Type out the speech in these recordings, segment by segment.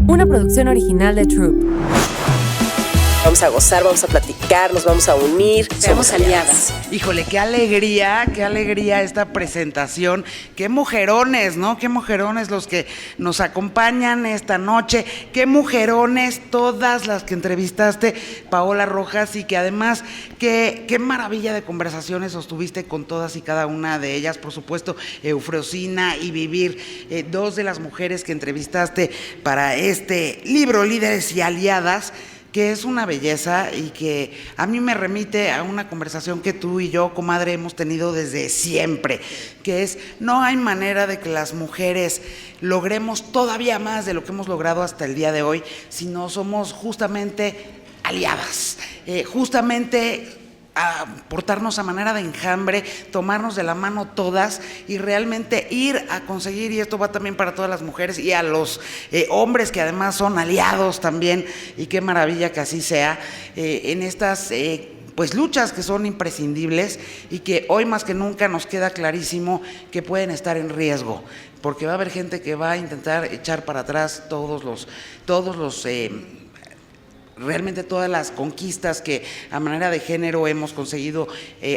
Una producción original de Troop. Vamos a gozar, vamos a platicar, nos vamos a unir. Somos aliadas. Híjole, qué alegría esta presentación. Qué mujerones, ¿no? Qué mujerones los que nos acompañan esta noche. Qué mujerones todas las que entrevistaste, Paola Rojas, y que además, qué maravilla de conversaciones sostuviste con todas y cada una de ellas. Por supuesto, Eufrosina y Vivir, dos de las mujeres que entrevistaste para este libro, Líderes y Aliadas, que es una belleza y que a mí me remite a una conversación que tú y yo, comadre, hemos tenido desde siempre, que es: no hay manera de que las mujeres logremos todavía más de lo que hemos logrado hasta el día de hoy si no somos justamente aliadas, justamente a portarnos a manera de enjambre, tomarnos de la mano todas y realmente ir a conseguir, y esto va también para todas las mujeres y a los hombres que además son aliados también, y qué maravilla que así sea, en estas pues luchas que son imprescindibles y que hoy más que nunca nos queda clarísimo que pueden estar en riesgo, porque va a haber gente que va a intentar echar para atrás realmente todas las conquistas que a manera de género hemos conseguido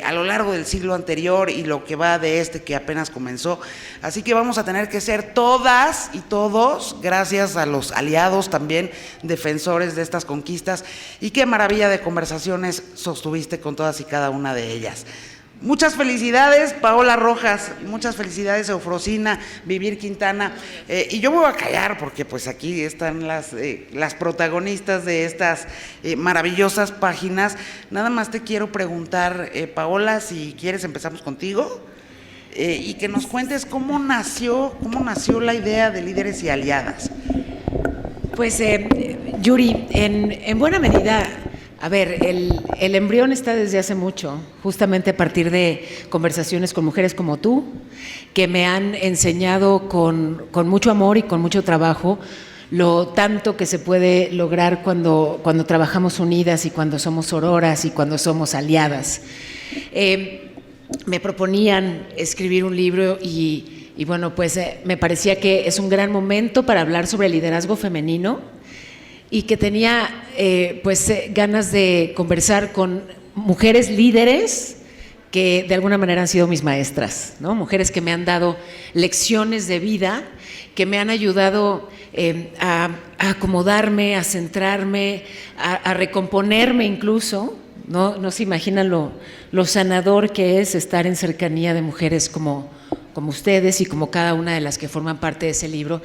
a lo largo del siglo anterior y lo que va de este que apenas comenzó. Así que vamos a tener que ser todas y todos, gracias a los aliados también, defensores de estas conquistas, y qué maravilla de conversaciones sostuviste con todas y cada una de ellas. Muchas felicidades, Paola Rojas, muchas felicidades, Eufrosina, Vivir Quintana, y yo me voy a callar porque pues aquí están las protagonistas de estas maravillosas páginas. Nada más te quiero preguntar, Paola, si quieres empezamos contigo, y que nos cuentes cómo nació la idea de Líderes y Aliadas. Pues, Yuri, en buena medida, a ver, el embrión está desde hace mucho, justamente a partir de conversaciones con mujeres como tú, que me han enseñado con mucho amor y con mucho trabajo lo tanto que se puede lograr cuando trabajamos unidas y cuando somos sororas y cuando somos aliadas. Me proponían escribir un libro y bueno, pues me parecía que es un gran momento para hablar sobre el liderazgo femenino, y que tenía ganas de conversar con mujeres líderes que de alguna manera han sido mis maestras, ¿no? Mujeres que me han dado lecciones de vida, que me han ayudado a acomodarme, a centrarme, a recomponerme incluso. No se imaginan lo sanador que es estar en cercanía de mujeres como ustedes y como cada una de las que forman parte de ese libro.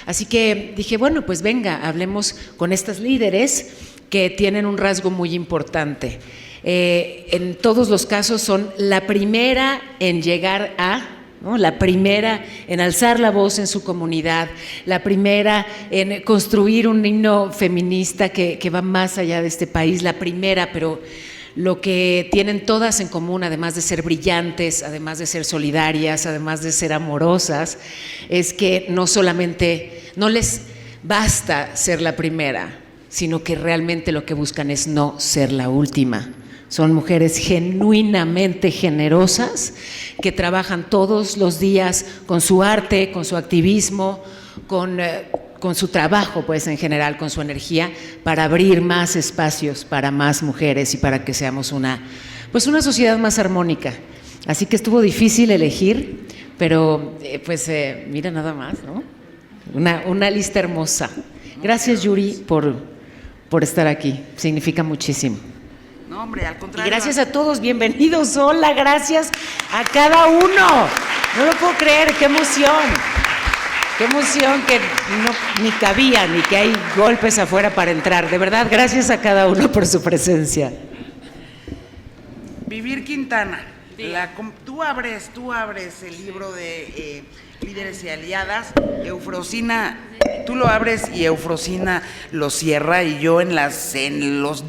Así que dije, bueno, pues venga, hablemos con estas líderes que tienen un rasgo muy importante. En todos los casos son la primera en llegar a, ¿no? La primera en alzar la voz en su comunidad, la primera en construir un himno feminista que va más allá de este país, la primera, pero lo que tienen todas en común, además de ser brillantes, además de ser solidarias, además de ser amorosas, es que no solamente, no les basta ser la primera, sino que realmente lo que buscan es no ser la última. Son mujeres genuinamente generosas que trabajan todos los días con su arte, con su activismo, con su trabajo, pues en general, con su energía, para abrir más espacios para más mujeres y para que seamos una sociedad más armónica. Así que estuvo difícil elegir, pero mira nada más, ¿no? Una lista hermosa. Gracias, Yuri, por estar aquí. Significa muchísimo. No, hombre, al contrario. Y gracias a todos, bienvenidos. Hola, gracias a cada uno. No lo puedo creer, qué emoción. Qué emoción que ni cabía, ni que hay golpes afuera para entrar. De verdad, gracias a cada uno por su presencia. Vivir Quintana, tú abres el libro de Líderes y Aliadas. Eufrosina, tú lo abres y Eufrosina lo cierra, y yo en las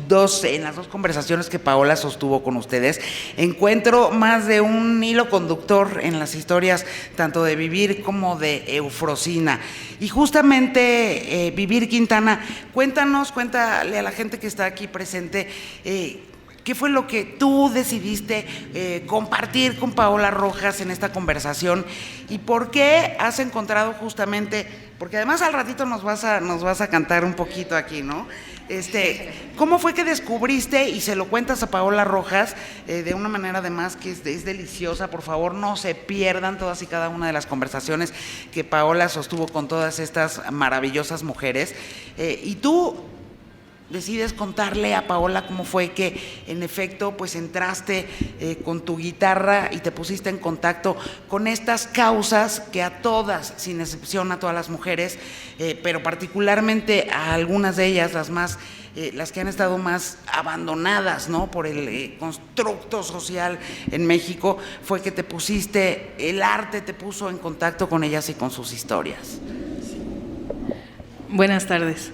dos conversaciones que Paola sostuvo con ustedes encuentro más de un hilo conductor en las historias tanto de Vivir como de Eufrosina. Y justamente Vivir Quintana, cuéntale a la gente que está aquí presente ¿Qué fue lo que tú decidiste compartir con Paola Rojas en esta conversación? ¿Y por qué has encontrado justamente, porque además al ratito nos vas a cantar un poquito aquí, ¿no? ¿Cómo fue que descubriste y se lo cuentas a Paola Rojas de una manera además que es deliciosa? Por favor, no se pierdan todas y cada una de las conversaciones que Paola sostuvo con todas estas maravillosas mujeres. Y tú decides contarle a Paola cómo fue que en efecto pues entraste con tu guitarra y te pusiste en contacto con estas causas que a todas, sin excepción a todas las mujeres, pero particularmente a algunas de ellas, las que han estado más abandonadas, ¿no?, por el constructo social en México, fue que te pusiste, el arte te puso en contacto con ellas y con sus historias. Buenas tardes.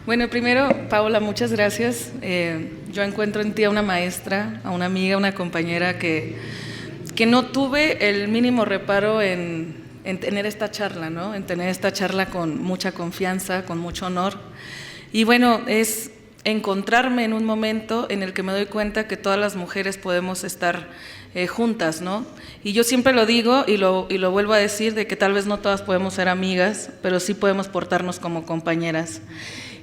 Bueno, primero, Paola, muchas gracias. Yo encuentro en ti a una maestra, a una amiga, una compañera que no tuve el mínimo reparo en tener esta charla, ¿no? En tener esta charla con mucha confianza, con mucho honor. Y bueno, es encontrarme en un momento en el que me doy cuenta que todas las mujeres podemos estar juntas, ¿no? Y yo siempre lo digo y lo vuelvo a decir, de que tal vez no todas podemos ser amigas, pero sí podemos portarnos como compañeras.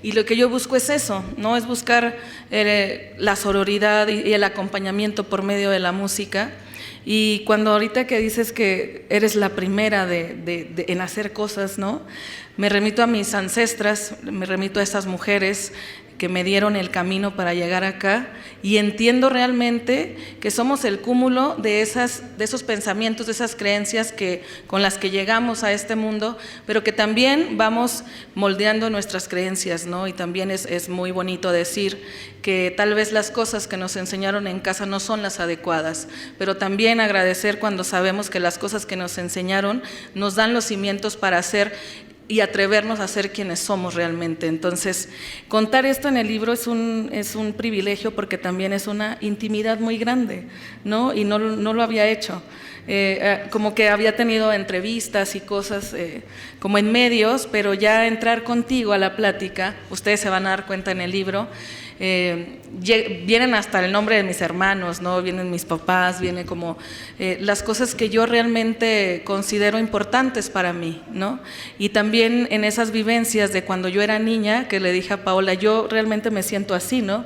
Y lo que yo busco es eso, ¿no? Es buscar la sororidad y el acompañamiento por medio de la música. Y cuando ahorita que dices que eres la primera en hacer cosas, ¿no?, me remito a mis ancestras, me remito a esas mujeres que me dieron el camino para llegar acá, y entiendo realmente que somos el cúmulo de esos pensamientos, de esas creencias con las que llegamos a este mundo, pero que también vamos moldeando nuestras creencias, ¿no? Y también es muy bonito decir que tal vez las cosas que nos enseñaron en casa no son las adecuadas, pero también agradecer cuando sabemos que las cosas que nos enseñaron nos dan los cimientos para hacer y atrevernos a ser quienes somos realmente. Entonces, contar esto en el libro es un privilegio, porque también es una intimidad muy grande, ¿no? Y no lo había hecho. Como que había tenido entrevistas y cosas como en medios, pero ya entrar contigo a la plática, ustedes se van a dar cuenta en el libro, vienen hasta el nombre de mis hermanos, ¿no? Vienen mis papás, vienen como las cosas que yo realmente considero importantes para mí, ¿no? Y también en esas vivencias de cuando yo era niña, que le dije a Paola, yo realmente me siento así, ¿no?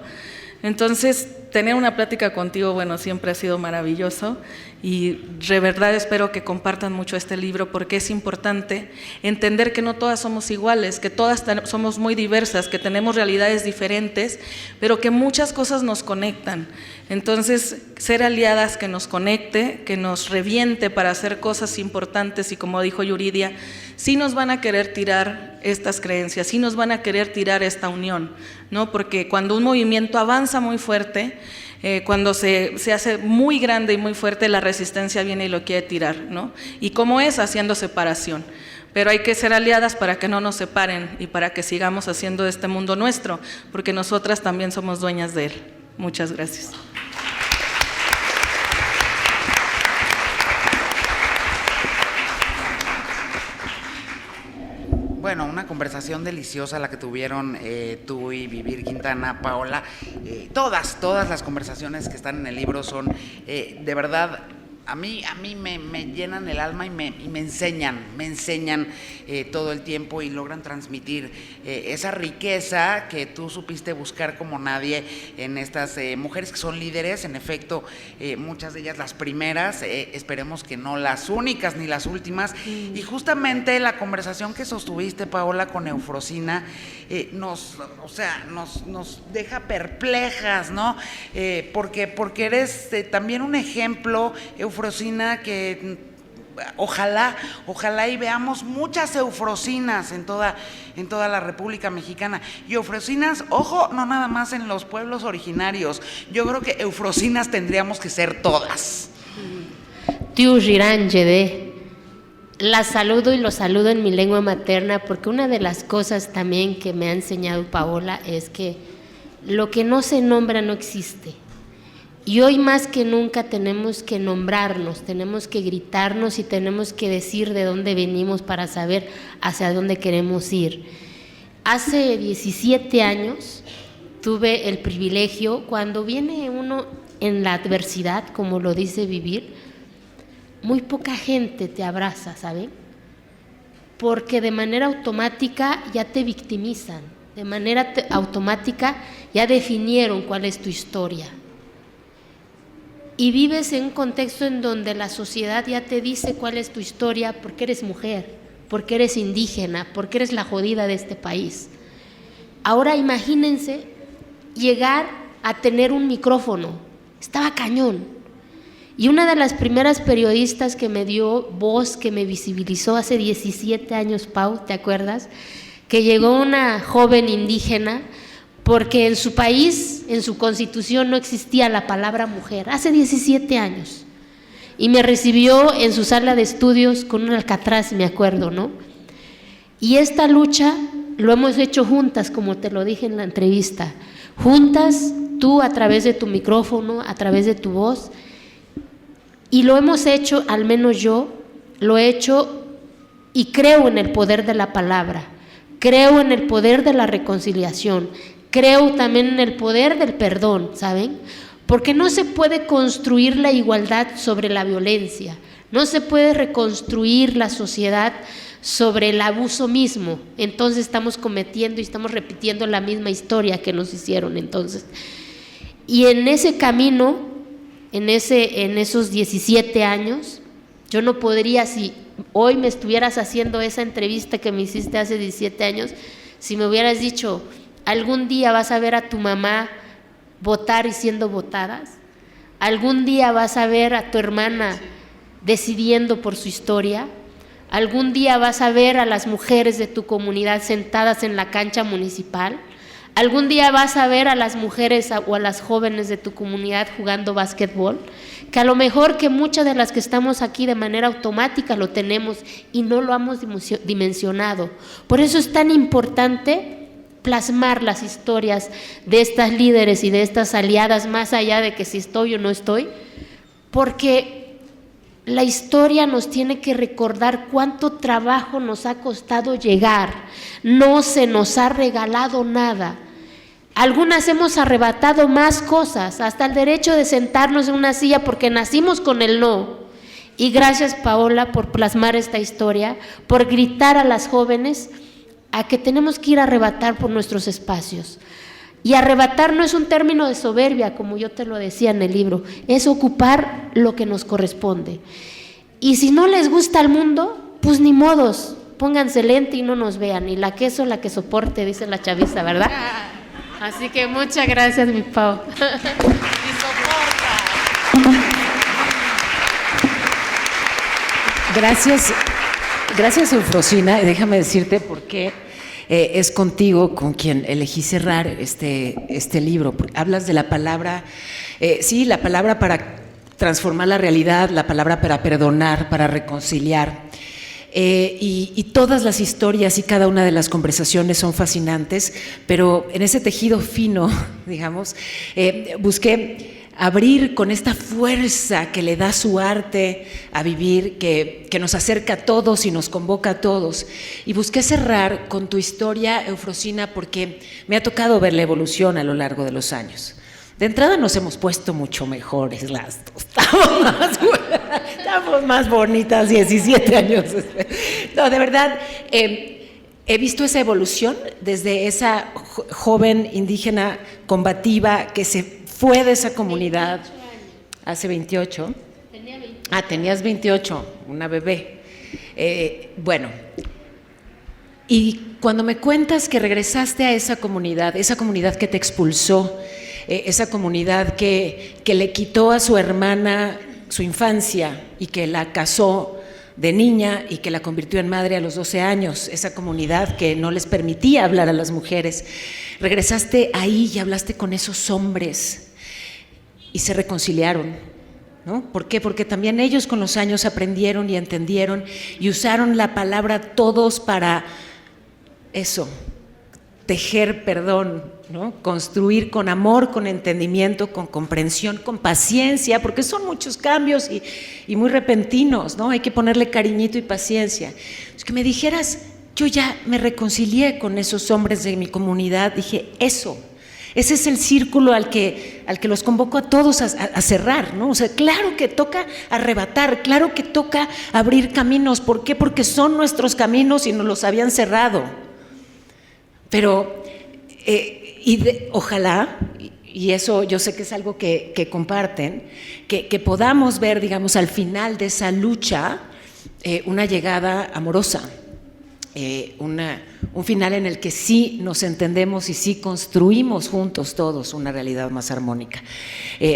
Entonces, tener una plática contigo, bueno, siempre ha sido maravilloso, y de verdad espero que compartan mucho este libro, porque es importante entender que no todas somos iguales, que todas somos muy diversas, que tenemos realidades diferentes, pero que muchas cosas nos conectan. Entonces, ser aliadas que nos conecte, que nos reviente para hacer cosas importantes, y como dijo Yuridia, sí nos van a querer tirar estas creencias, sí nos van a querer tirar esta unión, ¿no? Porque cuando un movimiento avanza muy fuerte, cuando se hace muy grande y muy fuerte, la resistencia viene y lo quiere tirar, ¿no? Y cómo es, haciendo separación. Pero hay que ser aliadas para que no nos separen y para que sigamos haciendo de este mundo nuestro, porque nosotras también somos dueñas de él. Muchas gracias. Bueno, una conversación deliciosa la que tuvieron tú y Vivir Quintana, Paola. Todas las conversaciones que están en el libro son de verdad, a mí me llenan el alma y me enseñan todo el tiempo, y logran transmitir esa riqueza que tú supiste buscar como nadie en estas mujeres que son líderes, en efecto, muchas de ellas las primeras, esperemos que no las únicas ni las últimas. Y justamente la conversación que sostuviste, Paola, con Eufrosina nos deja perplejas, ¿no? Porque eres también un ejemplo, Eufrosina, que ojalá y veamos muchas Eufrosinas en toda la República Mexicana. Y Eufrosinas, ojo, no nada más en los pueblos originarios. Yo creo que Eufrosinas tendríamos que ser todas. Tiujirangede. La saludo y lo saludo en mi lengua materna, porque una de las cosas también que me ha enseñado Paola es que lo que no se nombra no existe. Y hoy más que nunca tenemos que nombrarnos, tenemos que gritarnos y tenemos que decir de dónde venimos para saber hacia dónde queremos ir. Hace 17 años tuve el privilegio, cuando viene uno en la adversidad, como lo dice Vivir, muy poca gente te abraza, ¿saben? Porque de manera automática ya te victimizan, de manera automática ya definieron cuál es tu historia. Y vives en un contexto en donde la sociedad ya te dice cuál es tu historia porque eres mujer, porque eres indígena, porque eres la jodida de este país. Ahora imagínense llegar a tener un micrófono, estaba cañón. Y una de las primeras periodistas que me dio voz, que me visibilizó hace 17 años, Pau, ¿te acuerdas? Que llegó una joven indígena porque en su país, en su constitución no existía la palabra mujer, hace 17 años. Y me recibió en su sala de estudios con un alcatraz, me acuerdo, ¿no? Y esta lucha lo hemos hecho juntas, como te lo dije en la entrevista, juntas, tú a través de tu micrófono, a través de tu voz, y lo hemos hecho, al menos yo, lo he hecho y creo en el poder de la palabra, creo en el poder de la reconciliación, creo también en el poder del perdón, ¿saben? Porque no se puede construir la igualdad sobre la violencia, no se puede reconstruir la sociedad sobre el abuso mismo. Entonces estamos cometiendo y estamos repitiendo la misma historia que nos hicieron entonces. Y en ese camino, en esos 17 años, yo no podría, si hoy me estuvieras haciendo esa entrevista que me hiciste hace 17 años, si me hubieras dicho, algún día vas a ver a tu mamá votar y siendo votadas, algún día vas a ver a tu hermana decidiendo por su historia, algún día vas a ver a las mujeres de tu comunidad sentadas en la cancha municipal, algún día vas a ver a las mujeres o a las jóvenes de tu comunidad jugando básquetbol, que a lo mejor que muchas de las que estamos aquí de manera automática lo tenemos y no lo hemos dimensionado. Por eso es tan importante plasmar las historias de estas líderes y de estas aliadas, más allá de que si estoy o no estoy, porque la historia nos tiene que recordar cuánto trabajo nos ha costado llegar, no se nos ha regalado nada. Algunas hemos arrebatado más cosas, hasta el derecho de sentarnos en una silla porque nacimos con el no. Y gracias, Paola, por plasmar esta historia, por gritar a las jóvenes a que tenemos que ir a arrebatar por nuestros espacios. Y arrebatar no es un término de soberbia, como yo te lo decía en el libro, es ocupar lo que nos corresponde. Y si no les gusta al mundo, pues ni modos, pónganse lente y no nos vean, y la queso, la que soporte, dice la chaviza, ¿verdad? Así que muchas gracias, mi Pau. Gracias, Eufrosina. Déjame decirte por qué es contigo con quien elegí cerrar este libro. Hablas de la palabra, sí, la palabra para transformar la realidad, la palabra para perdonar, para reconciliar. Y todas las historias y cada una de las conversaciones son fascinantes, pero en ese tejido fino, digamos, busqué abrir con esta fuerza que le da su arte a vivir, que nos acerca a todos y nos convoca a todos. Y busqué cerrar con tu historia, Eufrosina, porque me ha tocado ver la evolución a lo largo de los años. De entrada nos hemos puesto mucho mejores las dos. Estamos más bonitas 17 años. No, de verdad, he visto esa evolución desde esa joven indígena combativa que se fue de esa comunidad hace 28. Tenía 28. Ah, tenías 28, una bebé. Bueno, y cuando me cuentas que regresaste a esa comunidad que te expulsó, esa comunidad que le quitó a su hermana su infancia y que la casó de niña y que la convirtió en madre a los 12 años, esa comunidad que no les permitía hablar a las mujeres, regresaste ahí y hablaste con esos hombres y se reconciliaron, ¿no? ¿Por qué? Porque también ellos con los años aprendieron y entendieron y usaron la palabra todos para eso, tejer perdón, ¿no? Construir con amor, con entendimiento, con comprensión, con paciencia, porque son muchos cambios y muy repentinos, ¿no? Hay que ponerle cariñito y paciencia. Es que me dijeras, yo ya me reconcilié con esos hombres de mi comunidad, dije, eso Ese es el círculo al que los convoco a todos a cerrar, ¿no? O sea, claro que toca arrebatar, claro que toca abrir caminos. ¿Por qué? Porque son nuestros caminos y nos los habían cerrado. Pero, ojalá, y eso yo sé que es algo que comparten, que podamos ver, digamos, al final de esa lucha, una llegada amorosa. Un final en el que sí nos entendemos y sí construimos juntos todos una realidad más armónica.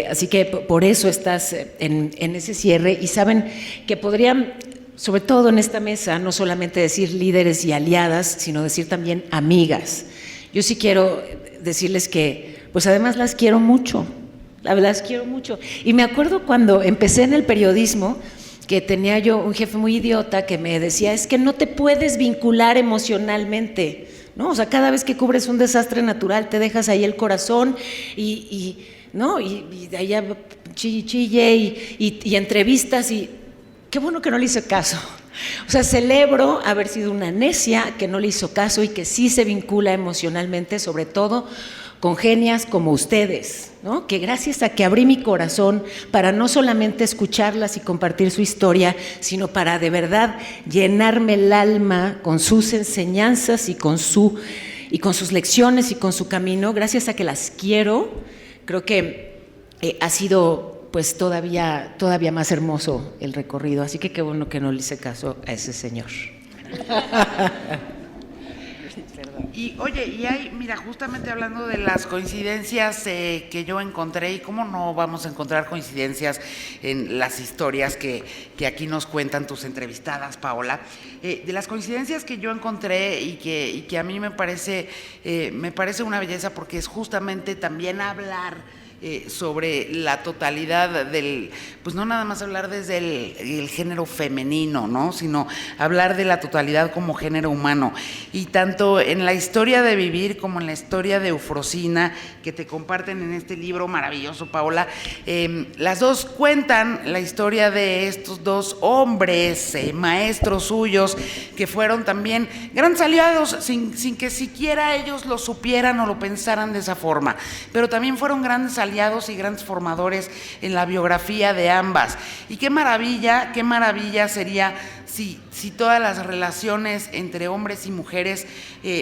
Así que por eso estás en ese cierre, y saben que podrían, sobre todo en esta mesa, no solamente decir líderes y aliadas, sino decir también amigas. Yo sí quiero decirles que, pues además las quiero mucho, las quiero mucho. Y me acuerdo cuando empecé en el periodismo, que tenía yo un jefe muy idiota que me decía, es que no te puedes vincular emocionalmente, ¿no? O sea, cada vez que cubres un desastre natural te dejas ahí el corazón ¿no? Y de allá chille y entrevistas, y qué bueno que no le hice caso. O sea, celebro haber sido una necia que no le hizo caso y que sí se vincula emocionalmente, sobre todo con genias como ustedes, ¿no? Que gracias a que abrí mi corazón para no solamente escucharlas y compartir su historia, sino para de verdad llenarme el alma con sus enseñanzas y con sus lecciones y con su camino, gracias a que las quiero, creo que ha sido pues todavía más hermoso el recorrido. Así que qué bueno que no le hice caso a ese señor. Y oye, mira, justamente hablando de las coincidencias que yo encontré, y cómo no vamos a encontrar coincidencias en las historias que aquí nos cuentan tus entrevistadas, Paola, de las coincidencias que yo encontré y que a mí me parece una belleza, porque es justamente también hablar sobre la totalidad pues no nada más hablar desde el género femenino, ¿no? Sino hablar de la totalidad como género humano. Y tanto en la historia de Vivir como en la historia de Eufrosina, que te comparten en este libro maravilloso, Paola, las dos cuentan la historia de estos dos hombres, maestros suyos, que fueron también grandes aliados, sin que siquiera ellos lo supieran o lo pensaran de esa forma, pero también fueron grandes aliados y grandes formadores en la biografía de ambas. Y qué maravilla sería si todas las relaciones entre hombres y mujeres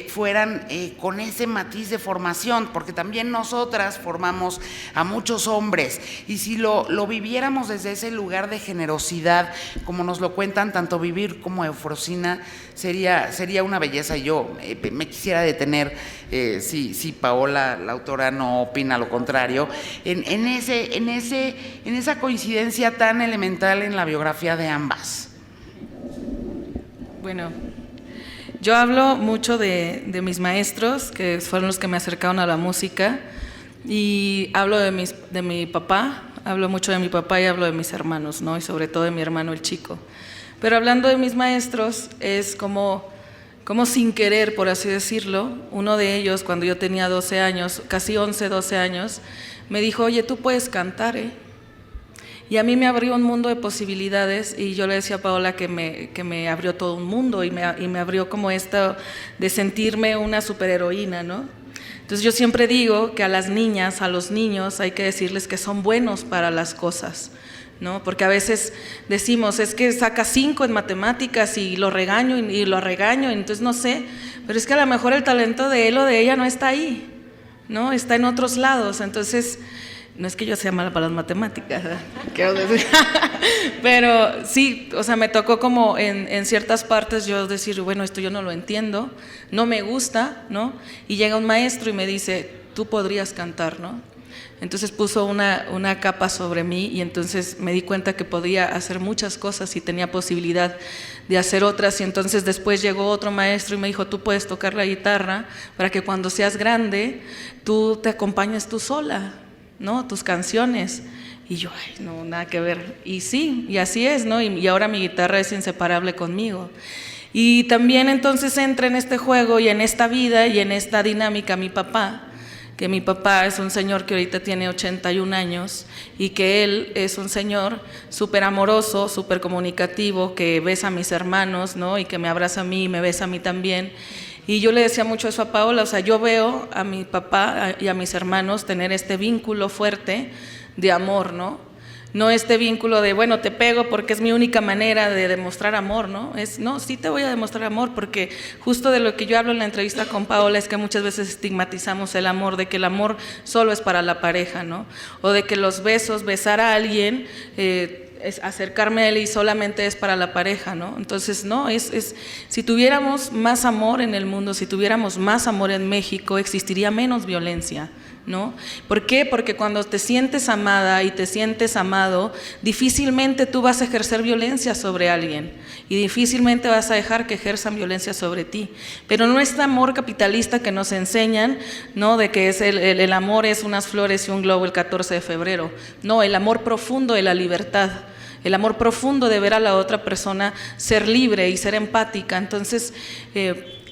fueran con ese matiz de formación, porque también nosotras formamos a muchos hombres, y si lo viviéramos desde ese lugar de generosidad, como nos lo cuentan tanto Vivir como Eufrosina, sería una belleza. Y yo me quisiera detener, si Paola, la autora, no opina lo contrario, en esa coincidencia tan elemental en la biografía de ambas. Bueno, yo hablo mucho de mis maestros, que fueron los que me acercaron a la música, y hablo de mi papá, hablo mucho de mi papá y hablo de mis hermanos, ¿no? Y sobre todo de mi hermano el chico. Pero hablando de mis maestros, es como sin querer, por así decirlo, uno de ellos, cuando yo tenía 12 años, casi 11, 12 años, me dijo, oye, tú puedes cantar, ¿eh? Y a mí me abrió un mundo de posibilidades, y yo le decía a Paola que me abrió todo un mundo, y me abrió como esto de sentirme una superheroína, ¿no? Entonces yo siempre digo que a las niñas, a los niños, hay que decirles que son buenos para las cosas, ¿no? Porque a veces decimos, es que saca 5 en matemáticas y lo regaño y lo regaño, entonces no sé, pero es que a lo mejor el talento de él o de ella no está ahí, ¿no? Está en otros lados. Entonces, no es que yo sea mala para las matemáticas, quiero decir, pero sí, o sea, me tocó como en ciertas partes yo decir, bueno, esto yo no lo entiendo, no me gusta, ¿no? Y llega un maestro y me dice, tú podrías cantar, ¿no? Entonces puso una capa sobre mí, y entonces me di cuenta que podía hacer muchas cosas y tenía posibilidad de hacer otras. Y entonces después llegó otro maestro y me dijo, tú puedes tocar la guitarra para que cuando seas grande tú te acompañes tú sola, ¿no? Tus canciones. Y yo, ay, no, nada que ver. Y sí, y así es, ¿no? Y ahora mi guitarra es inseparable conmigo. Y también entonces entra en este juego y en esta vida y en esta dinámica mi papá, que mi papá es un señor que ahorita tiene 81 años y que él es un señor súper amoroso, súper comunicativo, que besa a mis hermanos, ¿no? Y que me abraza a mí y me besa a mí también. Y yo le decía mucho eso a Paola, o sea, yo veo a mi papá y a mis hermanos tener este vínculo fuerte de amor, ¿no? No este vínculo de, bueno, te pego porque es mi única manera de demostrar amor, ¿no? No, sí te voy a demostrar amor, porque justo de lo que yo hablo en la entrevista con Paola es que muchas veces estigmatizamos el amor, de que el amor solo es para la pareja, ¿no? O de que los besos, besar a alguien, es acercarme a él y solamente es para la pareja, ¿no? Entonces, no, si tuviéramos más amor en el mundo, si tuviéramos más amor en México, existiría menos violencia, ¿no? ¿Por qué? Porque cuando te sientes amada y te sientes amado, difícilmente tú vas a ejercer violencia sobre alguien y difícilmente vas a dejar que ejerzan violencia sobre ti. Pero no este amor capitalista que nos enseñan, ¿no? De que es el amor es unas flores y un globo el 14 de febrero. No, el amor profundo de la libertad. El amor profundo de ver a la otra persona ser libre y ser empática. Entonces,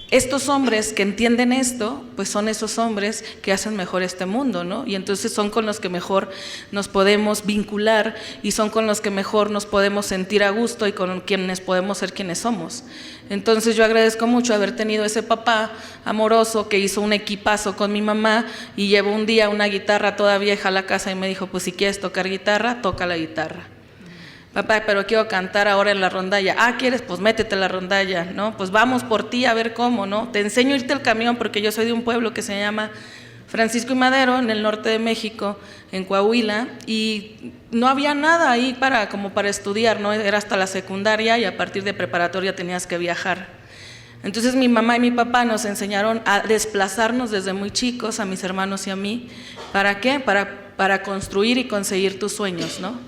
estos hombres que entienden esto, pues son esos hombres que hacen mejor este mundo, ¿no? Y entonces son con los que mejor nos podemos vincular y son con los que mejor nos podemos sentir a gusto y con quienes podemos ser quienes somos. Entonces yo agradezco mucho haber tenido ese papá amoroso que hizo un equipazo con mi mamá y llevó un día una guitarra toda vieja a la casa y me dijo, pues si quieres tocar guitarra, toca la guitarra. Papá, pero quiero cantar ahora en la rondalla. Ah, ¿quieres? Pues métete a la rondalla, ¿no? Pues vamos por ti a ver cómo, ¿no? Te enseño a irte al camión porque yo soy de un pueblo que se llama Francisco y Madero, en el norte de México, en Coahuila, y no había nada ahí como para estudiar, ¿no? Era hasta la secundaria y a partir de preparatoria tenías que viajar. Entonces mi mamá y mi papá nos enseñaron a desplazarnos desde muy chicos, a mis hermanos y a mí. ¿Para qué? Para construir y conseguir tus sueños, ¿no?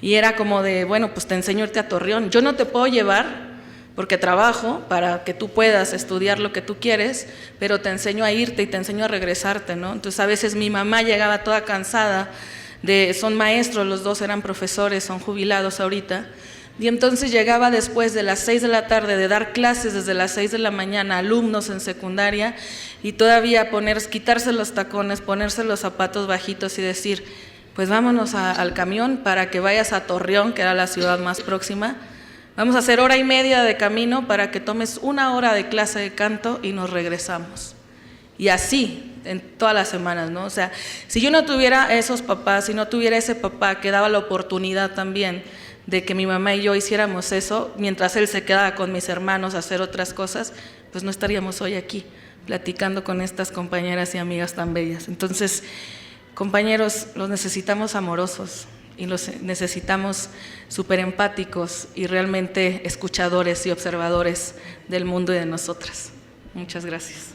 Y era como de, bueno, pues te enseño a irte a Torreón. Yo no te puedo llevar porque trabajo para que tú puedas estudiar lo que tú quieres, pero te enseño a irte y te enseño a regresarte, ¿no? Entonces a veces mi mamá llegaba toda cansada, son maestros, los dos eran profesores, son jubilados ahorita, y entonces llegaba después de las 6 de la tarde de dar clases desde las 6 de la mañana a alumnos en secundaria y todavía quitarse los tacones, ponerse los zapatos bajitos y decir, pues vámonos al camión para que vayas a Torreón, que era la ciudad más próxima. Vamos a hacer 1:30 de camino para que tomes 1 hora de clase de canto y nos regresamos. Y así, en todas las semanas, ¿no? O sea, si yo no tuviera esos papás, si no tuviera ese papá que daba la oportunidad también de que mi mamá y yo hiciéramos eso, mientras él se quedaba con mis hermanos a hacer otras cosas, pues no estaríamos hoy aquí platicando con estas compañeras y amigas tan bellas. Entonces, compañeros, los necesitamos amorosos y los necesitamos súper empáticos y realmente escuchadores y observadores del mundo y de nosotras. Muchas gracias.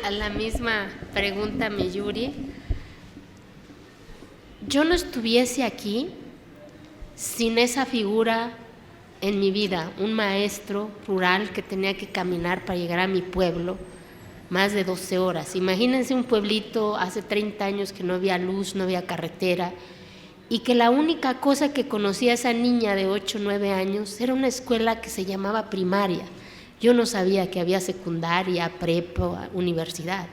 La misma pregunta, mi Yuri. Yo no estuviese aquí sin esa figura en mi vida, un maestro rural que tenía que caminar para llegar a mi pueblo, más de 12 horas. Imagínense un pueblito hace 30 años que no había luz, no había carretera, y que la única cosa que conocía esa niña de 8 o 9 años era una escuela que se llamaba primaria. Yo no sabía que había secundaria, prepa, universidad.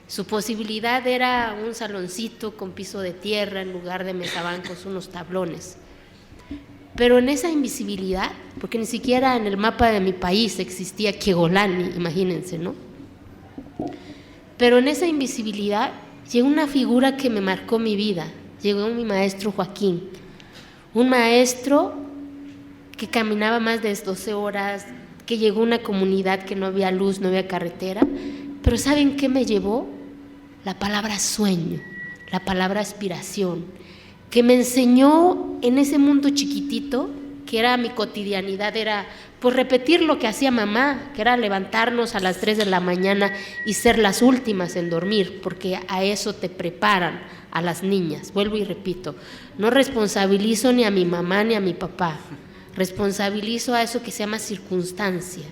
Su posibilidad era un saloncito con piso de tierra, en lugar de mesabancos, unos tablones. Pero en esa invisibilidad, porque ni siquiera en el mapa de mi país existía Quiegolani, imagínense, ¿no? Pero en esa invisibilidad llegó una figura que me marcó mi vida, llegó mi maestro Joaquín, un maestro que caminaba más de 12 horas, que llegó a una comunidad que no había luz, no había carretera, pero ¿saben qué me llevó? La palabra sueño, la palabra aspiración, que me enseñó en ese mundo chiquitito, que era mi cotidianidad, era pues repetir lo que hacía mamá, que era levantarnos a las 3 de la mañana y ser las últimas en dormir, porque a eso te preparan a las niñas. Vuelvo y repito, no responsabilizo ni a mi mamá ni a mi papá, responsabilizo a eso que se llama circunstancia,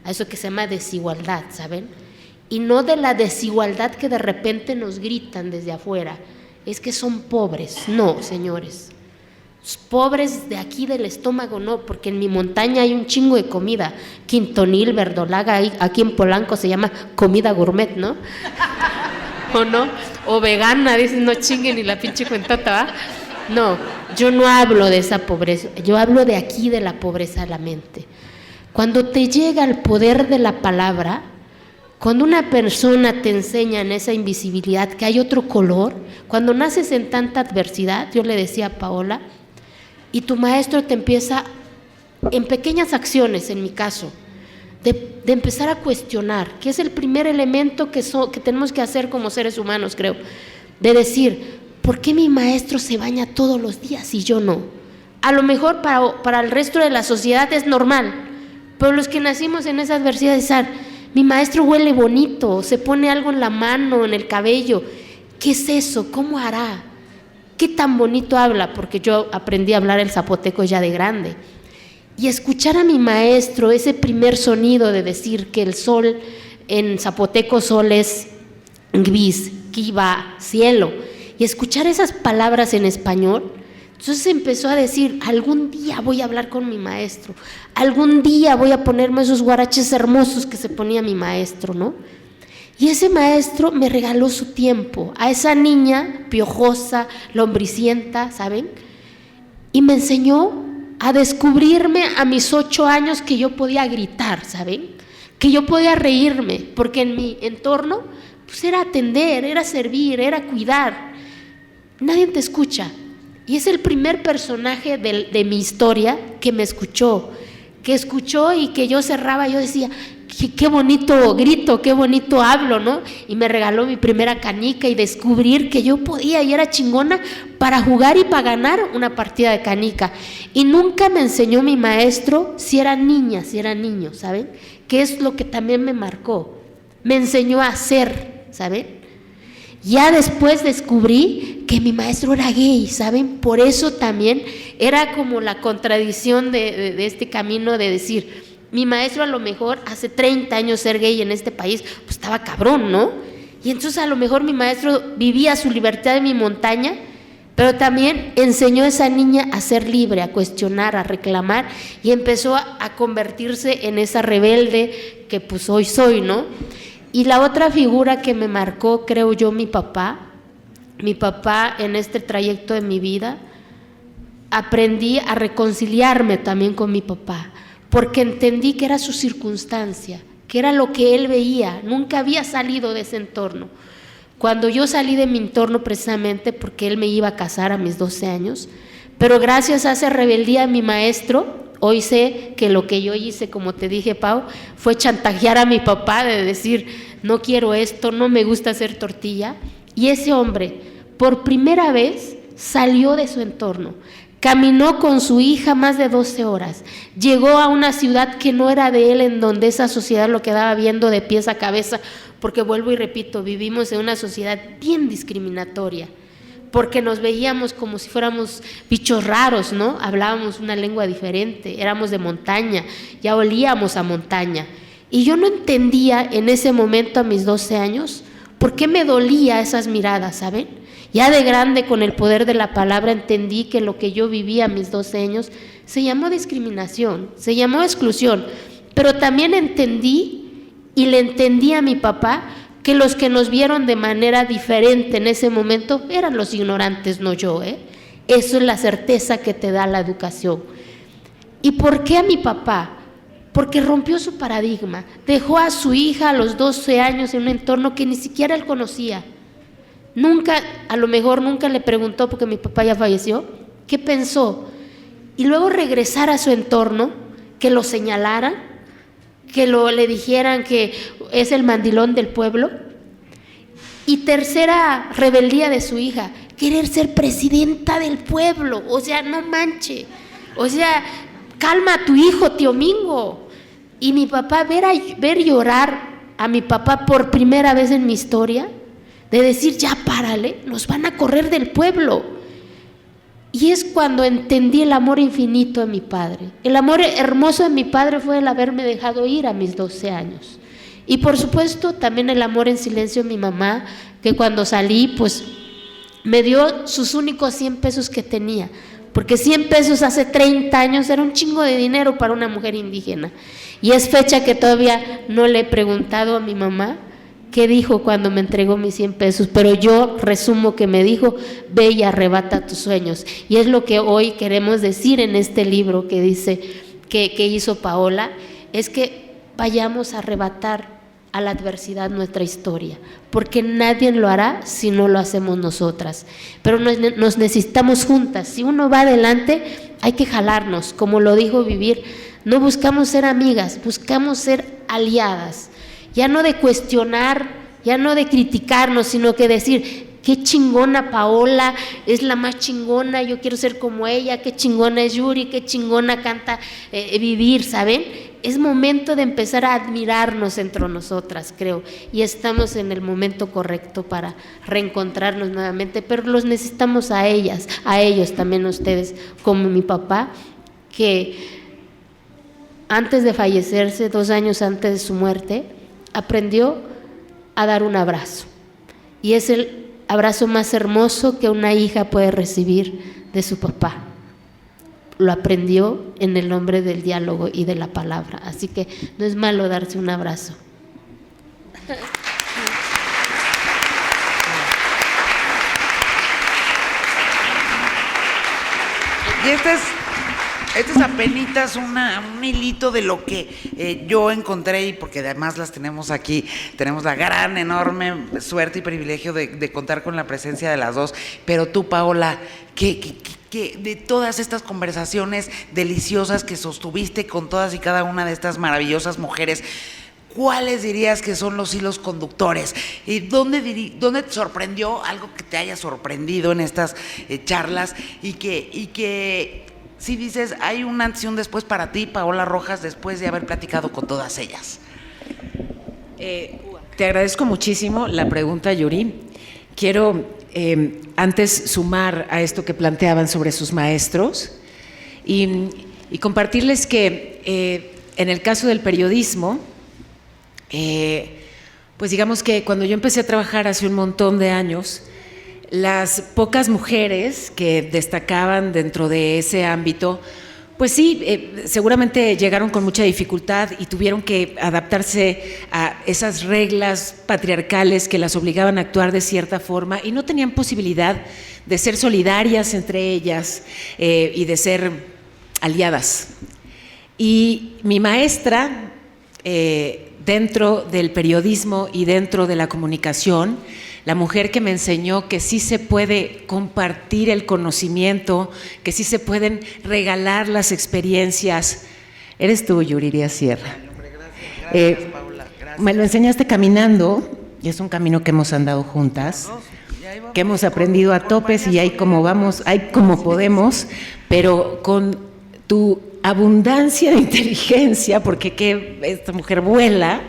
a eso que se llama desigualdad, ¿saben? Y no de la desigualdad que de repente nos gritan desde afuera, es que son pobres. No, señores, pobres de aquí del estómago no, porque en mi montaña hay un chingo de comida, quintonil, verdolaga, aquí en Polanco se llama comida gourmet, ¿no? ¿O no? o vegana, dicen, no chinguen ni la pinche cuentota, ¿va? No, yo no hablo de esa pobreza, yo hablo de aquí, de la pobreza de la mente. Cuando te llega el poder de la palabra, cuando una persona te enseña en esa invisibilidad que hay otro color, cuando naces en tanta adversidad, yo le decía a Paola, y tu maestro te empieza en pequeñas acciones, en mi caso, de empezar a cuestionar, que es el primer elemento que tenemos que hacer como seres humanos, creo, de decir, ¿por qué mi maestro se baña todos los días y yo no? A lo mejor para el resto de la sociedad es normal, pero los que nacimos en esa adversidad dicen, mi maestro huele bonito, se pone algo en la mano, en el cabello, ¿qué es eso? ¿Cómo hará? ¿Qué tan bonito habla? Porque yo aprendí a hablar el zapoteco ya de grande. Y escuchar a mi maestro, ese primer sonido de decir que el sol, en zapoteco sol es gvis, kiva, cielo, y escuchar esas palabras en español, entonces empezó a decir, algún día voy a hablar con mi maestro, algún día voy a ponerme esos guaraches hermosos que se ponía mi maestro, ¿no? Y ese maestro me regaló su tiempo a esa niña piojosa, lombricienta, ¿saben? Y me enseñó a descubrirme a mis 8 años que yo podía gritar, ¿saben? Que yo podía reírme, porque en mi entorno pues era atender, era servir, era cuidar. Nadie te escucha. Y es el primer personaje de mi historia que me escuchó, y que yo cerraba, yo decía, qué bonito grito, qué bonito hablo, ¿no? Y me regaló mi primera canica y descubrir que yo podía y era chingona para jugar y para ganar una partida de canica. Y nunca me enseñó mi maestro si era niña, si era niño, ¿saben? Que es lo que también me marcó. Me enseñó a hacer, ¿saben? Ya después descubrí que mi maestro era gay, ¿saben? Por eso también era como la contradicción de este camino de decir, mi maestro a lo mejor hace 30 años ser gay en este país, pues estaba cabrón, ¿no? Y entonces a lo mejor mi maestro vivía su libertad en mi montaña, pero también enseñó a esa niña a ser libre, a cuestionar, a reclamar, y empezó a convertirse en esa rebelde que pues hoy soy, ¿no? Y la otra figura que me marcó, creo yo, mi papá en este trayecto de mi vida, aprendí a reconciliarme también con mi papá, porque entendí que era su circunstancia, que era lo que él veía, nunca había salido de ese entorno. Cuando yo salí de mi entorno precisamente porque él me iba a casar a mis 12 años, pero gracias a esa rebeldía de mi maestro, hoy sé que lo que yo hice, como te dije, Pau, fue chantajear a mi papá de decir, no quiero esto, no me gusta hacer tortilla. Y ese hombre, por primera vez, salió de su entorno, caminó con su hija más de 12 horas, llegó a una ciudad que no era de él, en donde esa sociedad lo quedaba viendo de pies a cabeza, porque vuelvo y repito, vivimos en una sociedad bien discriminatoria, porque nos veíamos como si fuéramos bichos raros, ¿no? Hablábamos una lengua diferente, éramos de montaña, ya olíamos a montaña. Y yo no entendía en ese momento, a mis 12 años, por qué me dolía esas miradas, ¿saben? Ya de grande, con el poder de la palabra, entendí que lo que yo vivía a mis 12 años se llamó discriminación, se llamó exclusión, pero también entendí y le entendí a mi papá que los que nos vieron de manera diferente en ese momento eran los ignorantes, no yo, ¿eh? Eso es la certeza que te da la educación. ¿Y por qué a mi papá? Porque rompió su paradigma, dejó a su hija a los 12 años en un entorno que ni siquiera él conocía. Nunca, a lo mejor nunca le preguntó, porque mi papá ya falleció, ¿qué pensó? Y luego regresar a su entorno, que lo señalaran, que le dijeran que es el mandilón del pueblo. Y tercera rebeldía de su hija, querer ser presidenta del pueblo. O sea, no manche, o sea, calma a tu hijo, tío Mingo. Y mi papá, ver llorar a mi papá por primera vez en mi historia, de decir, ya párale, nos van a correr del pueblo. Y es cuando entendí el amor infinito de mi padre. El amor hermoso de mi padre fue el haberme dejado ir a mis 12 años. Y por supuesto también el amor en silencio de mi mamá, que cuando salí pues me dio sus únicos 100 pesos que tenía, porque 100 pesos hace 30 años era un chingo de dinero para una mujer indígena. Y es fecha que todavía no le he preguntado a mi mamá qué dijo cuando me entregó mis 100 pesos, pero yo resumo que me dijo, ve y arrebata tus sueños. Y es lo que hoy queremos decir en este libro que dice, que hizo Paola, es que vayamos a arrebatar a la adversidad nuestra historia, porque nadie lo hará si no lo hacemos nosotras, pero nos necesitamos juntas. Si uno va adelante, hay que jalarnos, como lo dijo Vivir, no buscamos ser amigas, buscamos ser aliadas, ya no de cuestionar, ya no de criticarnos, sino que decir, qué chingona Paola, es la más chingona, yo quiero ser como ella, qué chingona es Yuri, qué chingona canta Vivir, ¿saben? Es momento de empezar a admirarnos entre nosotras, creo, y estamos en el momento correcto para reencontrarnos nuevamente, pero los necesitamos a ellas, a ellos también, a ustedes, como mi papá, que antes de fallecerse, 2 años antes de su muerte, aprendió a dar un abrazo, y es el abrazo más hermoso que una hija puede recibir de su papá. Lo aprendió en el nombre del diálogo y de la palabra, así que no es malo darse un abrazo. Y este es apenitas un hilito de lo que yo encontré, y porque además las tenemos aquí, tenemos la gran, enorme suerte y privilegio de contar con la presencia de las dos. Pero tú, Paola, que de todas estas conversaciones deliciosas que sostuviste con todas y cada una de estas maravillosas mujeres, ¿cuáles dirías que son los hilos conductores? ¿Y dónde te sorprendió algo que te haya sorprendido en estas charlas y que si dices, hay un antes y un después para ti, Paola Rojas, después de haber platicado con todas ellas? Te agradezco muchísimo la pregunta, Yuri. Quiero antes sumar a esto que planteaban sobre sus maestros y compartirles que en el caso del periodismo, pues digamos que cuando yo empecé a trabajar hace un montón de años, las pocas mujeres que destacaban dentro de ese ámbito, pues sí, seguramente llegaron con mucha dificultad y tuvieron que adaptarse a esas reglas patriarcales que las obligaban a actuar de cierta forma y no tenían posibilidad de ser solidarias entre ellas y de ser aliadas. Y mi maestra, dentro del periodismo y dentro de la comunicación, la mujer que me enseñó que sí se puede compartir el conocimiento, que sí se pueden regalar las experiencias, eres tú, Yuriria Sierra. Gracias, Paola. Gracias. Me lo enseñaste caminando, y es un camino que hemos andado juntas, que hemos aprendido a topes y ahí como vamos, ahí como podemos, pero con tu abundancia de inteligencia, porque esta mujer vuela,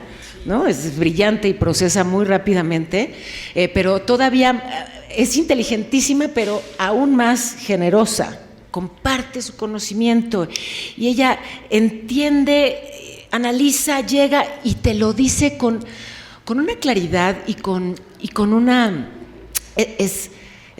¿no? Es brillante y procesa muy rápidamente, pero todavía es inteligentísima, pero aún más generosa, comparte su conocimiento y ella entiende, analiza, llega y te lo dice con una claridad y con una... Es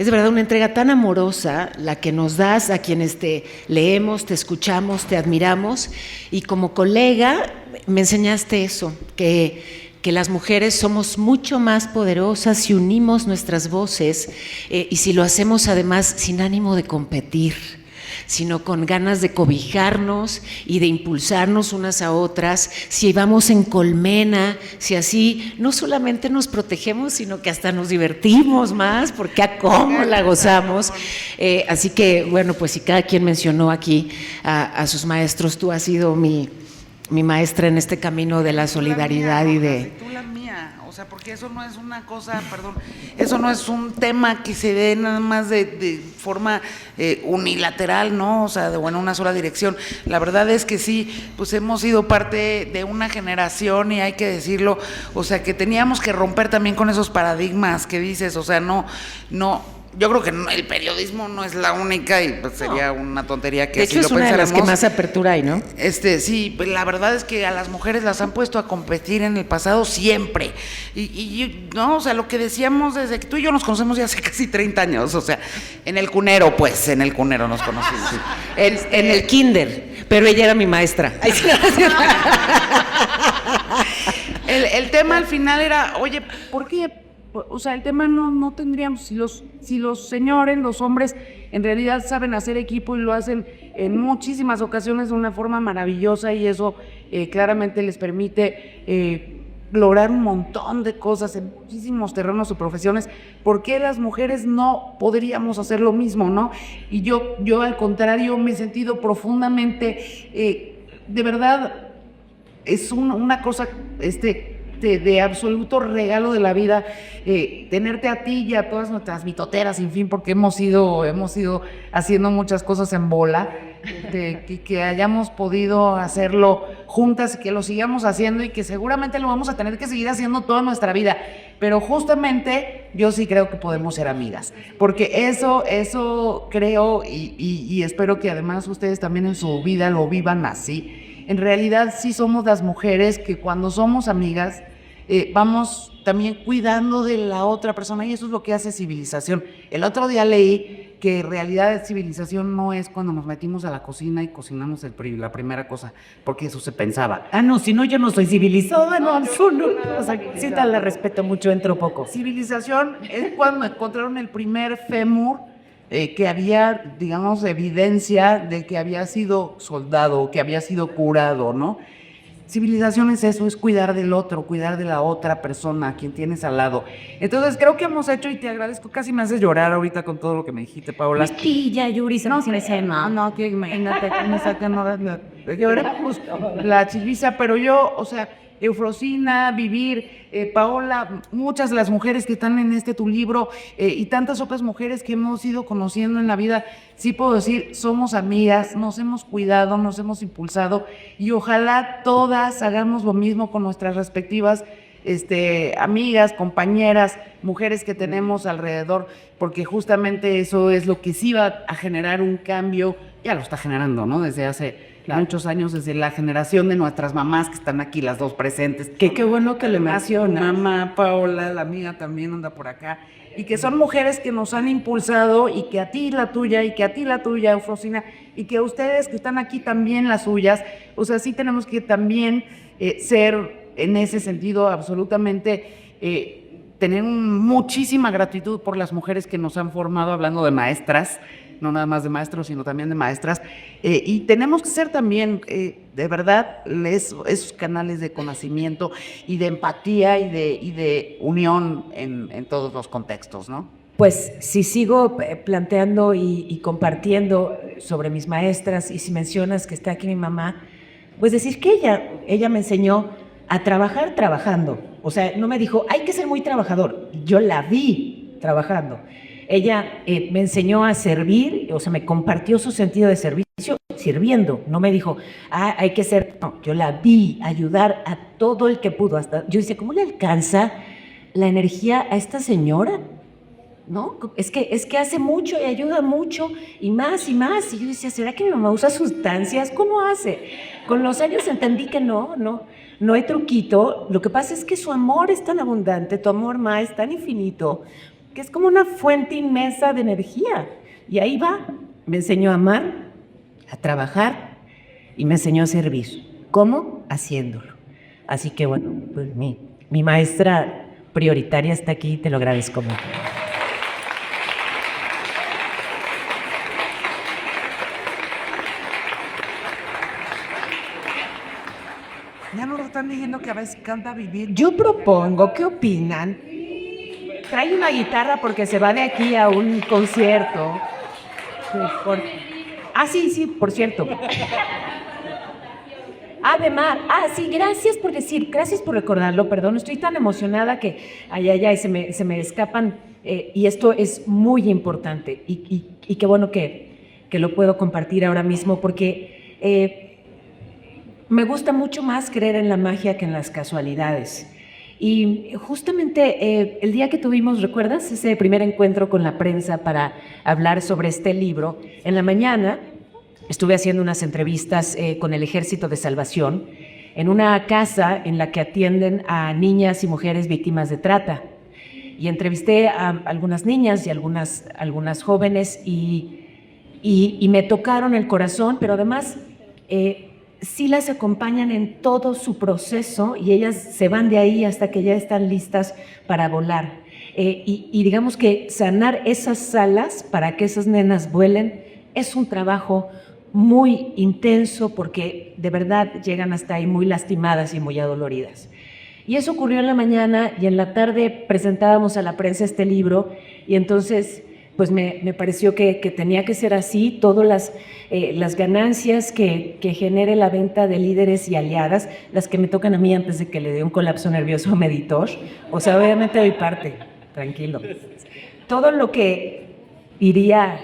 de verdad una entrega tan amorosa la que nos das a quienes te leemos, te escuchamos, te admiramos, y como colega me enseñaste eso, que las mujeres somos mucho más poderosas si unimos nuestras voces y si lo hacemos además sin ánimo de competir, sino con ganas de cobijarnos y de impulsarnos unas a otras, si vamos en colmena, si así no solamente nos protegemos, sino que hasta nos divertimos más, porque a cómo la gozamos. Así que, bueno, pues si cada quien mencionó aquí a sus maestros, tú has sido mi maestra en este camino de la solidaridad y de... Tú la mía, o sea, porque eso no es una cosa, perdón, eso no es un tema que se dé nada más de forma unilateral, ¿no? O sea, en una sola dirección. La verdad es que sí, pues hemos sido parte de una generación, y hay que decirlo, o sea, que teníamos que romper también con esos paradigmas que dices, o sea, no, yo creo que el periodismo no es la única, y pues sería una tontería que así lo pensáramos. De hecho, es una de las que más apertura hay, ¿no? Sí, pues la verdad es que a las mujeres las han puesto a competir en el pasado siempre. Y no, o sea, lo que decíamos desde que tú y yo nos conocemos ya hace casi 30 años, o sea, en el cunero nos conocimos. Sí. En el kinder, pero ella era mi maestra. El tema al final era, oye, ¿por qué? O sea, el tema no tendríamos, si los señores, los hombres, en realidad saben hacer equipo y lo hacen en muchísimas ocasiones de una forma maravillosa y eso claramente les permite lograr un montón de cosas en muchísimos terrenos o profesiones. ¿Por qué las mujeres no podríamos hacer lo mismo, no? Y yo al contrario me he sentido profundamente, de verdad, es una cosa, de absoluto regalo de la vida, tenerte a ti y a todas nuestras mitoteras, en fin, porque hemos ido haciendo muchas cosas en bola, que hayamos podido hacerlo juntas y que lo sigamos haciendo y que seguramente lo vamos a tener que seguir haciendo toda nuestra vida, pero justamente yo sí creo que podemos ser amigas, porque eso creo y espero que además ustedes también en su vida lo vivan así. En realidad sí somos las mujeres que cuando somos amigas vamos también cuidando de la otra persona y eso es lo que hace civilización. El otro día leí que en realidad civilización no es cuando nos metimos a la cocina y cocinamos la primera cosa, porque eso se pensaba. Ah, no, si no, yo no soy civilizada, no, o sea, sí la respeto mucho, entro poco. Civilización es cuando encontraron el primer fémur que había, digamos, evidencia de que había sido soldado, que había sido curado, ¿no? Civilización es eso, es cuidar del otro, cuidar de la otra persona, a quien tienes al lado. Entonces creo que hemos hecho, y te agradezco, casi me haces llorar ahorita con todo lo que me dijiste, Paola. Ya, Yuri, No, que imagínate, me sacan lloramos la chivisa, pero yo, o sea, Eufrosina, Vivir, Paola, muchas de las mujeres que están en tu libro y tantas otras mujeres que hemos ido conociendo en la vida, sí puedo decir, somos amigas, nos hemos cuidado, nos hemos impulsado y ojalá todas hagamos lo mismo con nuestras respectivas amigas, compañeras, mujeres que tenemos alrededor, porque justamente eso es lo que sí va a generar un cambio, ya lo está generando, ¿no? Desde hace muchos años, desde la generación de nuestras mamás que están aquí, las dos presentes. Qué bueno que le mencionas. Mamá, Paola, la mía también anda por acá, y que son mujeres que nos han impulsado y que a ti la tuya, y que a ti la tuya, Eufrosina, y que ustedes que están aquí también las suyas, o sea, sí tenemos que también ser en ese sentido absolutamente tener muchísima gratitud por las mujeres que nos han formado, hablando de maestras, no nada más de maestros, sino también de maestras, y tenemos que ser también, de verdad, esos canales de conocimiento y de empatía y de unión en todos los contextos, ¿no? Pues si sigo planteando y compartiendo sobre mis maestras, y si mencionas que está aquí mi mamá, pues decir que ella me enseñó a trabajar trabajando. O sea, no me dijo, hay que ser muy trabajador. Yo la vi trabajando. Ella me enseñó a servir, o sea, me compartió su sentido de servicio sirviendo. No me dijo, hay que ser... No, yo la vi ayudar a todo el que pudo. Hasta yo decía, ¿cómo le alcanza la energía a esta señora? ¿No? Es que hace mucho y ayuda mucho y más y más. Y yo decía, ¿será que mi mamá usa sustancias? ¿Cómo hace? Con los años entendí que no hay truquito. Lo que pasa es que su amor es tan abundante, tu amor, Ma, es tan infinito, que es como una fuente inmensa de energía. Y ahí va. Me enseñó a amar, a trabajar y me enseñó a servir. ¿Cómo? Haciéndolo. Así que bueno, pues mi maestra prioritaria está aquí, te lo agradezco mucho. Ya nos lo están diciendo que a veces canta Vivir. Yo propongo, ¿qué opinan? Trae una guitarra porque se va de aquí a un concierto. Sí, por cierto. Además, sí, gracias por recordarlo, perdón, estoy tan emocionada que se me escapan, y esto es muy importante, y qué bueno que lo puedo compartir ahora mismo, porque me gusta mucho más creer en la magia que en las casualidades. Y justamente el día que tuvimos, ¿recuerdas? Ese primer encuentro con la prensa para hablar sobre este libro, en la mañana estuve haciendo unas entrevistas con el Ejército de Salvación en una casa en la que atienden a niñas y mujeres víctimas de trata. Y entrevisté a algunas niñas y algunas jóvenes y me tocaron el corazón, pero además sí las acompañan en todo su proceso y ellas se van de ahí hasta que ya están listas para volar. Y digamos que sanar esas alas para que esas nenas vuelen es un trabajo muy intenso porque de verdad llegan hasta ahí muy lastimadas y muy adoloridas. Y eso ocurrió en la mañana y en la tarde presentábamos a la prensa este libro y entonces pues me pareció que tenía que ser así. Todas las ganancias que genere la venta de Líderes y Aliadas, las que me tocan a mí antes de que le dé un colapso nervioso a Meditor, o sea, obviamente doy parte, tranquilo. Todo lo que iría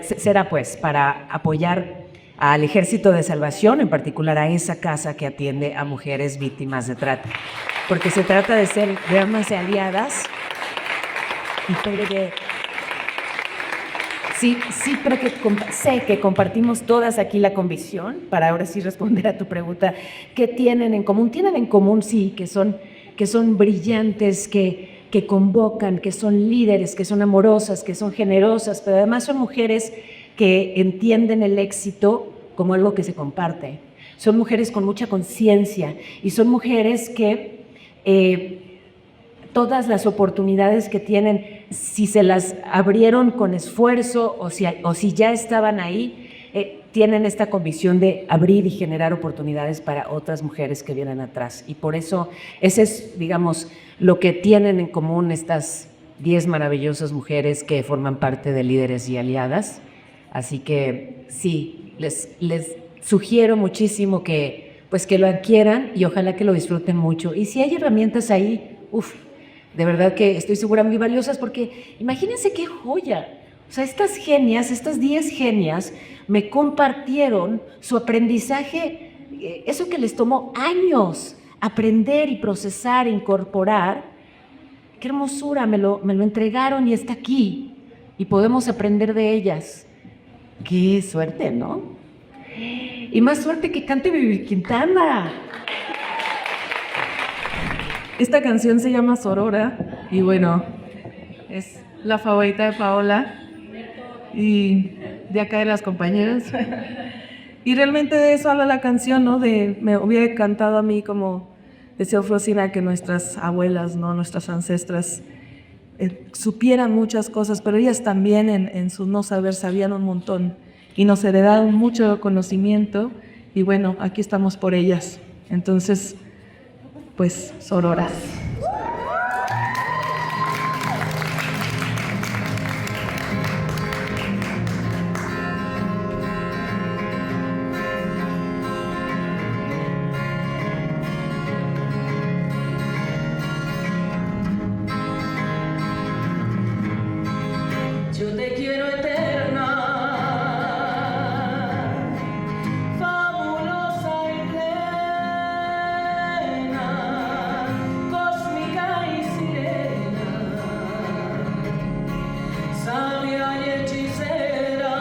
será pues para apoyar al Ejército de Salvación, en particular a esa casa que atiende a mujeres víctimas de trata, porque se trata de ser armas aliadas. Sí, pero sé que compartimos todas aquí la convicción, para ahora sí responder a tu pregunta, ¿qué tienen en común? Tienen en común, sí, que son brillantes, que convocan, que son líderes, que son amorosas, que son generosas, pero además son mujeres que entienden el éxito como algo que se comparte. Son mujeres con mucha conciencia y son mujeres que todas las oportunidades que tienen, si se las abrieron con esfuerzo o si ya estaban ahí, tienen esta convicción de abrir y generar oportunidades para otras mujeres que vienen atrás. Y por eso, ese es, digamos, lo que tienen en común estas 10 maravillosas mujeres que forman parte de Líderes y Aliadas. Así que sí, les sugiero muchísimo que lo adquieran y ojalá que lo disfruten mucho. Y si hay herramientas ahí, de verdad que estoy segura muy valiosas, porque imagínense qué joya. O sea, estas genias, estas 10 genias, me compartieron su aprendizaje, eso que les tomó años aprender y procesar, incorporar. Qué hermosura, me lo entregaron y está aquí. Y podemos aprender de ellas. Qué suerte, ¿no? Y más suerte que cante Vivi Quintana. Esta canción se llama Sorora y bueno, es la favorita de Paola y de acá de las compañeras. Y realmente de eso habla la canción, ¿no? Me hubiera cantado a mí, como decía Ofrosina, que nuestras abuelas, ¿no? Nuestras ancestras supieran muchas cosas, pero ellas también en su no saber sabían un montón y nos heredaron mucho conocimiento y bueno, aquí estamos por ellas. Entonces, pues, sororas. Yo te quiero eterna, fabulosa y plena, cósmica y sirena, sabia y hechicera.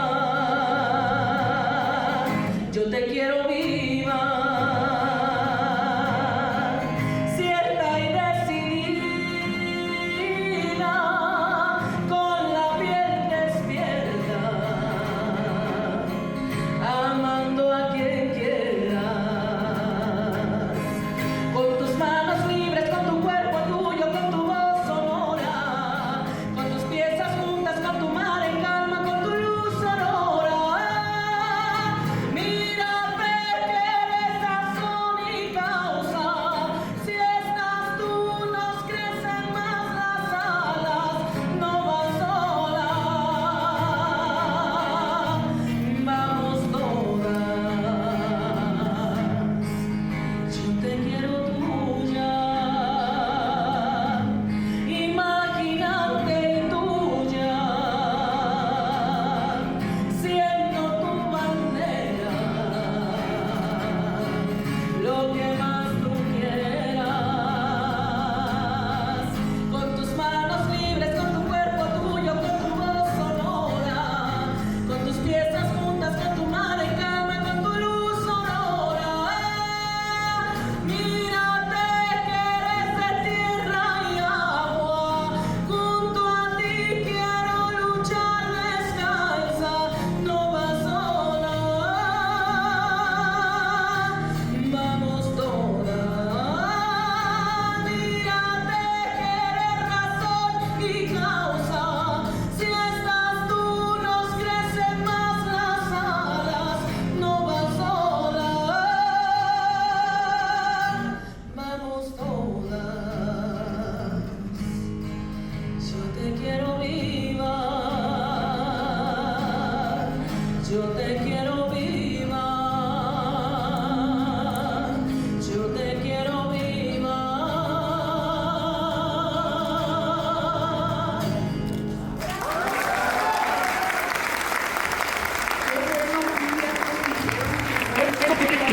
Yo te quiero viva, cierta y decidida, con la piel despierta, amando a quien quieras, con tus manos libres, con tu cuerpo tuyo, con tu voz sonora, con tus piezas juntas, con tu mar en calma, con tu luz aurora. Mira,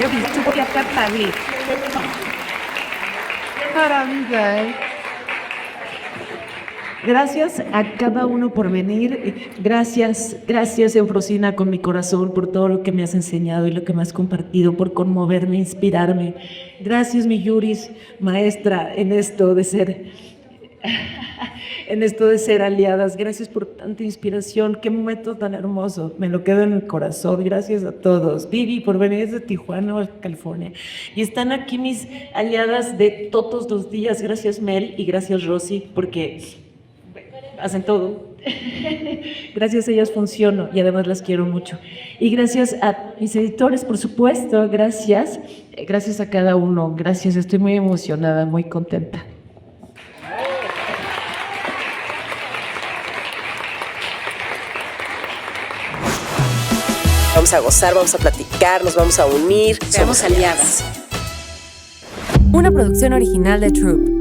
Yuri, súper padre. ¡Qué maravilla, eh! Gracias a cada uno por venir. Gracias, Eufrosina, con mi corazón, por todo lo que me has enseñado y lo que me has compartido, por conmoverme, inspirarme. Gracias, mi Yuris, maestra, en esto de ser aliadas. Gracias por tanta inspiración. Qué momento tan hermoso. Me lo quedo en el corazón. Gracias a todos. Vivi, por venir desde Tijuana, California. Y están aquí mis aliadas de todos los días. Gracias, Mel, y gracias, Rosy, porque hacen todo. Gracias a ellas funciono y además las quiero mucho. Y gracias a mis editores, por supuesto. Gracias a cada uno. Gracias, estoy muy emocionada, muy contenta. Vamos a gozar, vamos a platicar, nos vamos a unir. Seamos aliadas. Una producción original de Troop.